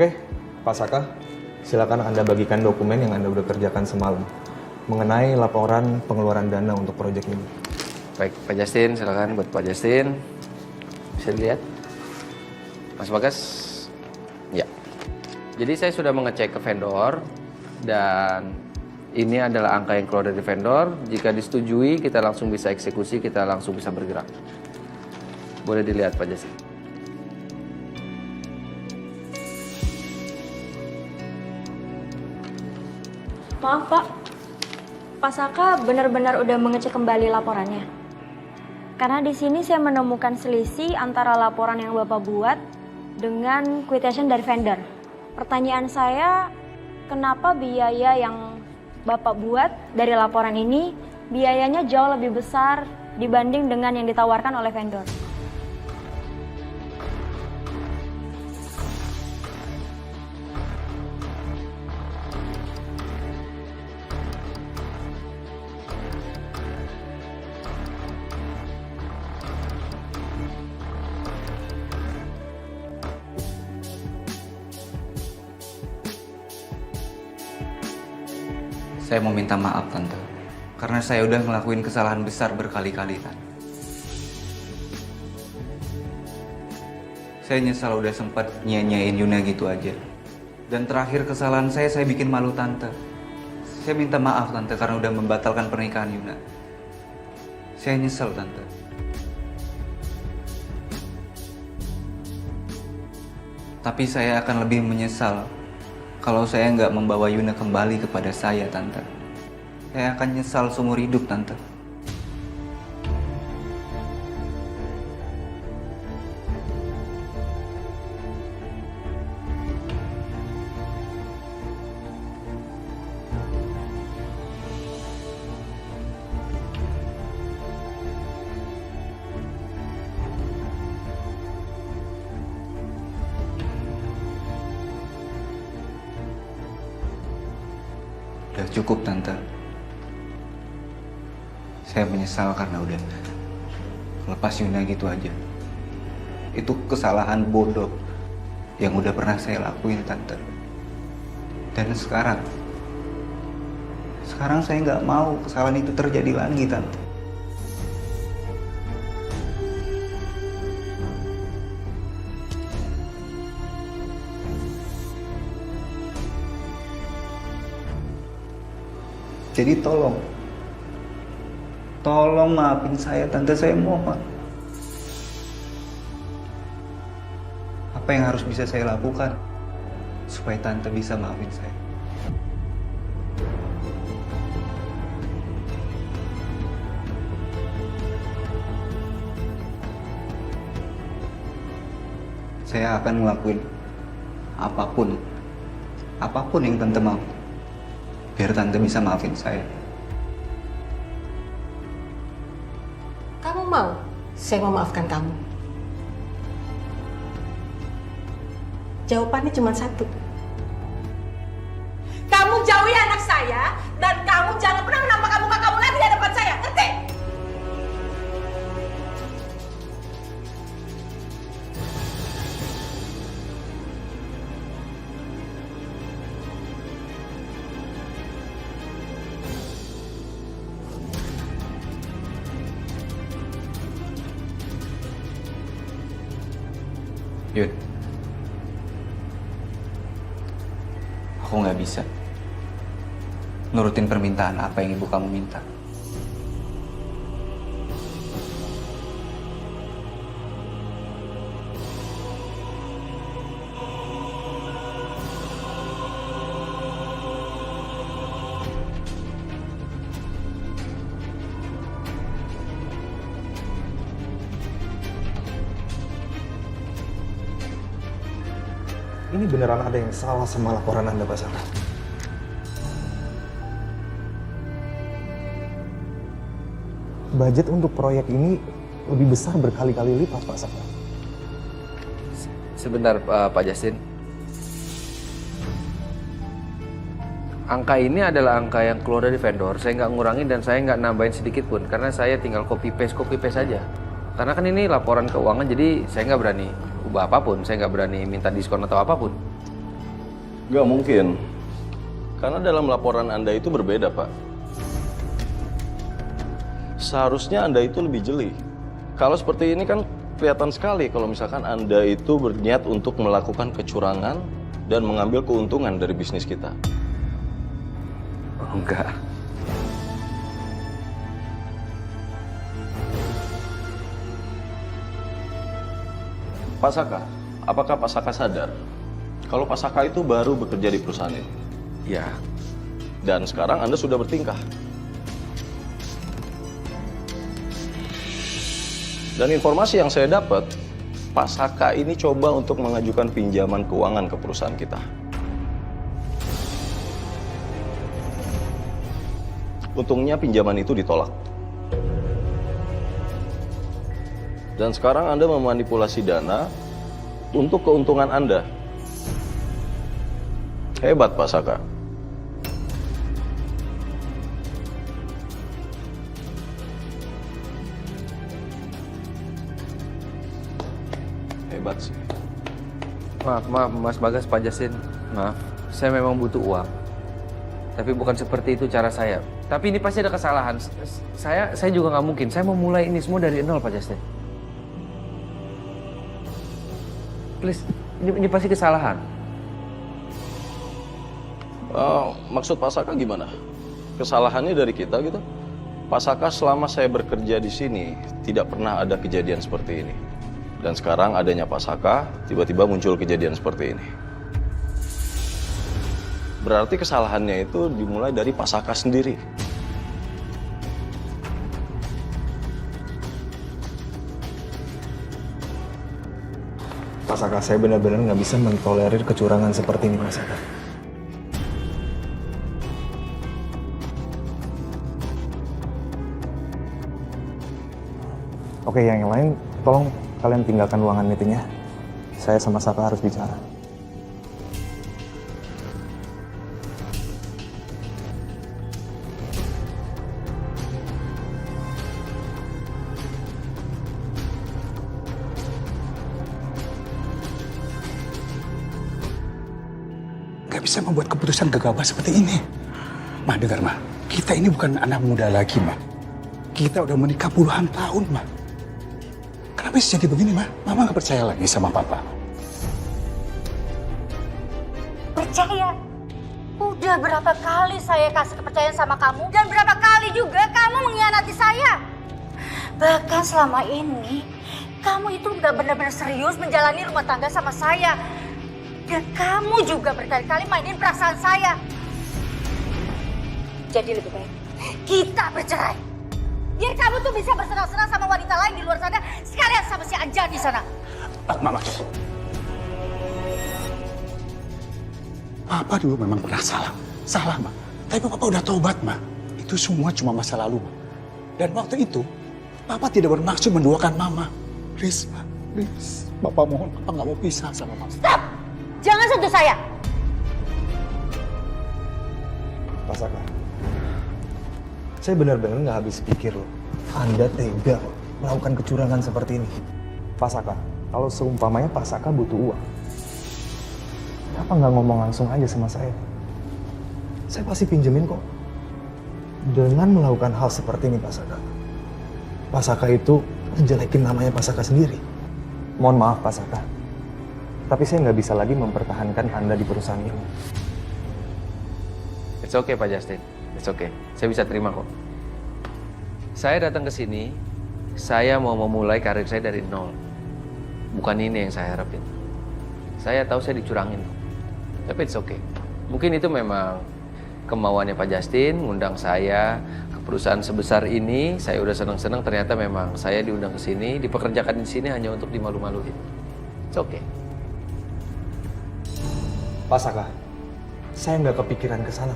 Oke, Pak Saka, silakan Anda bagikan dokumen yang Anda udah kerjakan semalam mengenai laporan pengeluaran dana untuk proyek ini. Baik, Pak Justin, silakan buat Pak Justin. Bisa dilihat. Mas Bagas. Ya. Jadi saya sudah mengecek ke vendor dan ini adalah angka yang keluar dari vendor. Jika disetujui, kita langsung bisa eksekusi, kita langsung bisa bergerak. Boleh dilihat Pak Justin. Maaf Pak, Pak Saka benar-benar udah mengecek kembali laporannya. Karena di sini saya menemukan selisih antara laporan yang Bapak buat dengan quotation dari vendor. Pertanyaan saya, kenapa biaya yang Bapak buat dari laporan ini biayanya jauh lebih besar dibanding dengan yang ditawarkan oleh vendor? Saya mau minta maaf, Tante. Karena saya udah ngelakuin kesalahan besar berkali-kali, Tante. Saya nyesal udah sempat nyanyain Yuna gitu aja. Dan terakhir kesalahan saya bikin malu Tante. Saya minta maaf, Tante, karena udah membatalkan pernikahan Yuna. Saya nyesel, Tante. Tapi saya akan lebih menyesal kalau saya nggak membawa Yuna kembali kepada saya, Tante. Saya akan nyesal seumur hidup, Tante. Udah cukup, Tante. Saya menyesal karena udah lepas Yuna gitu aja. Itu kesalahan bodoh yang udah pernah saya lakuin, Tante. Dan sekarang saya nggak mau kesalahan itu terjadi lagi, Tante. Jadi tolong maafin saya, Tante, saya mohon. Apa yang harus bisa saya lakukan supaya Tante bisa maafin saya? Saya akan ngelakuin apapun yang Tante mau, biar Tante bisa maafin saya. Kamu mau saya memaafkan kamu? Jawabannya cuma satu. Kamu jauhi anak saya dan kamu jangan pernah menampakkan muka kamu lagi di hadapan saya, ngerti? Yun, aku nggak bisa nurutin permintaan apa yang ibu kamu minta. Ini beneran ada yang salah sama laporan Anda, Pak Saka. Budget untuk proyek ini lebih besar berkali-kali lipat, Pak Saka. Sebentar Pak Justin. Angka ini adalah angka yang keluar dari vendor. Saya nggak ngurangin dan saya nggak nambahin sedikit pun. Karena saya tinggal copy paste aja. Karena kan ini laporan keuangan, jadi saya nggak berani ubah apapun. Saya nggak berani minta diskon atau apapun. Nggak mungkin. Karena dalam laporan Anda itu berbeda, Pak. Seharusnya Anda itu lebih jeli. Kalau seperti ini kan kelihatan sekali kalau misalkan Anda itu berniat untuk melakukan kecurangan dan mengambil keuntungan dari bisnis kita. Oh, enggak. Pak Saka, apakah Pak Saka sadar kalau Pak Saka itu baru bekerja di perusahaan ini? Ya, Dan sekarang Anda sudah bertingkah. Dan informasi yang saya dapat, Pak Saka ini coba untuk mengajukan pinjaman keuangan ke perusahaan kita. Untungnya pinjaman itu ditolak. Dan sekarang Anda memanipulasi dana untuk keuntungan Anda. Hebat Pak Saka. Hebat sih. maaf Mas Bagas, Pak Justin. Maaf, saya memang butuh uang. Tapi bukan seperti itu cara saya. Tapi ini pasti ada kesalahan. Saya juga nggak mungkin. Saya mau mulai ini semua dari nol, Pak Justin. Please, ini pasti kesalahan. Maksud Pak Saka gimana? Kesalahannya dari kita gitu? Pak Saka selama saya bekerja di sini tidak pernah ada kejadian seperti ini. Dan sekarang adanya Pak Saka, tiba-tiba muncul kejadian seperti ini. Berarti kesalahannya itu dimulai dari Pak Saka sendiri. Pak Saka, saya benar-benar nggak bisa mentolerir kecurangan seperti ini, Pak Saka. Oke, yang lain, tolong kalian tinggalkan ruangan meetingnya. Saya sama Saka harus bicara. Gak bisa membuat keputusan gegabah seperti ini. Ma, dengar Ma, kita ini bukan anak muda lagi, Ma. Kita udah menikah puluhan tahun, Ma. Kenapa bisa jadi begini, Ma? Mama gak percaya lagi sama Papa. Percaya? Udah berapa kali saya kasih kepercayaan sama kamu dan berapa kali juga kamu mengkhianati saya. Bahkan selama ini kamu itu udah benar-benar serius menjalani rumah tangga sama saya. Dan kamu juga berkali-kali mainin perasaan saya. Jadi lebih baik kita bercerai. Biar kamu tuh bisa bersenang-senang sama wanita lain di luar sana, sekalian sama si Anjar di sana. Mama, Papa dulu memang pernah salah. Salah, Ma. Tapi Papa udah tobat, Ma. Itu semua cuma masa lalu, Ma. Dan waktu itu, Papa tidak bermaksud menduakan Mama. Please, Ma. Please. Papa mohon, Papa nggak mau pisah sama Mama. Stop! Jangan sentuh saya! Pak Saka, saya benar-benar nggak habis pikir loh. Anda tega melakukan kecurangan seperti ini. Pak Saka, kalau seumpamanya Pak Saka butuh uang, kenapa nggak ngomong langsung aja sama saya? Saya pasti pinjemin kok. Dengan melakukan hal seperti ini, Pak Saka, Pak Saka itu ngejelekin namanya Pak Saka sendiri. Mohon maaf, Pak Saka. Tapi saya nggak bisa lagi mempertahankan Anda di perusahaan ini. It's okay, Pak Justin. It's okay. Saya bisa terima kok. Saya datang ke sini, saya mau memulai karir saya dari nol. Bukan ini yang saya harapin. Saya tahu saya dicurangin. Tapi it's okay. Mungkin itu memang kemauannya Pak Justin, ngundang saya ke perusahaan sebesar ini. Saya udah senang-senang, ternyata memang saya diundang ke sini, dipekerjakan di sini hanya untuk dimalu-maluin. It's okay. Pak Saka, saya nggak kepikiran ke sana.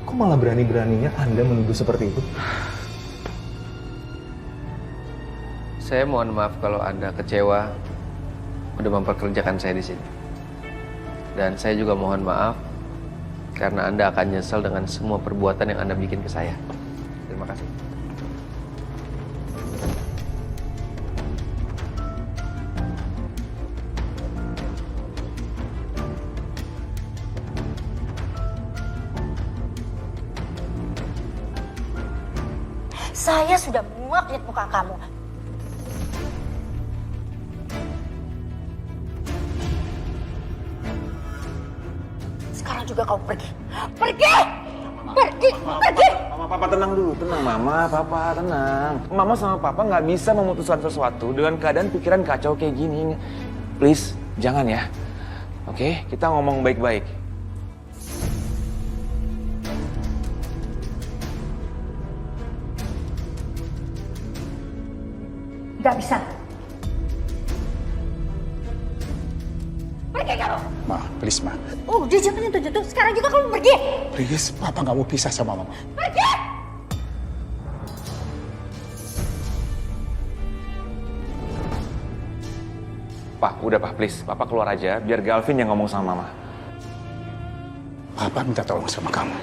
Kok malah berani-beraninya Anda menuduh seperti itu? Saya mohon maaf kalau Anda kecewa udah memperkerjakan saya di sini. Dan saya juga mohon maaf karena Anda akan nyesel dengan semua perbuatan yang Anda bikin ke saya. Terima kasih. Saya sudah muak lihat muka kamu. Sekarang juga kamu pergi. Pergi! Pergi! Pergi! Mama, papa tenang dulu, tenang mama, papa tenang. Mama sama papa nggak bisa memutuskan sesuatu dengan keadaan pikiran kacau kayak gini. Please, jangan ya. Oke, kita ngomong baik-baik. Gak bisa. Pergi kamu! Ma, please ma. Oh, udah jangan nyentuh-nyentuh. Sekarang juga kamu pergi! Please, papa nggak mau pisah sama mama. Pergi! Pak, udah pak, please. Papa keluar aja, biar Galvin yang ngomong sama mama. Papa minta tolong sama kamu.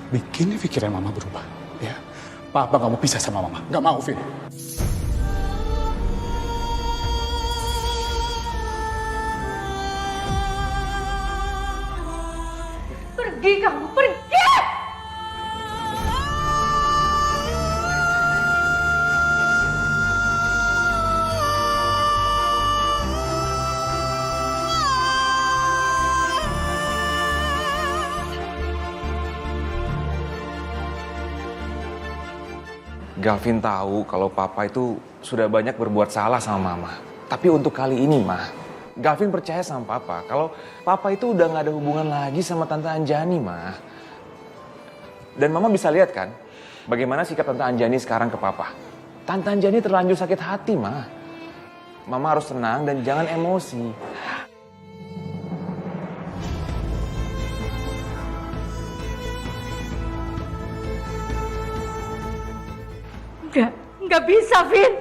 Bikin pikiran mama berubah. Ya, papa nggak mau pisah sama mama. Nggak mau, Vin. Pergi kamu, pergi! Galvin tahu kalau papa itu sudah banyak berbuat salah sama mama. Tapi untuk kali ini, mah, Galvin percaya sama papa kalau papa itu udah nggak ada hubungan lagi sama Tante Anjani, mah. Dan mama bisa lihat kan, bagaimana sikap Tante Anjani sekarang ke papa. Tante Anjani terlanjur sakit hati, mah. Mama harus tenang dan jangan emosi. Nggak bisa, Vin.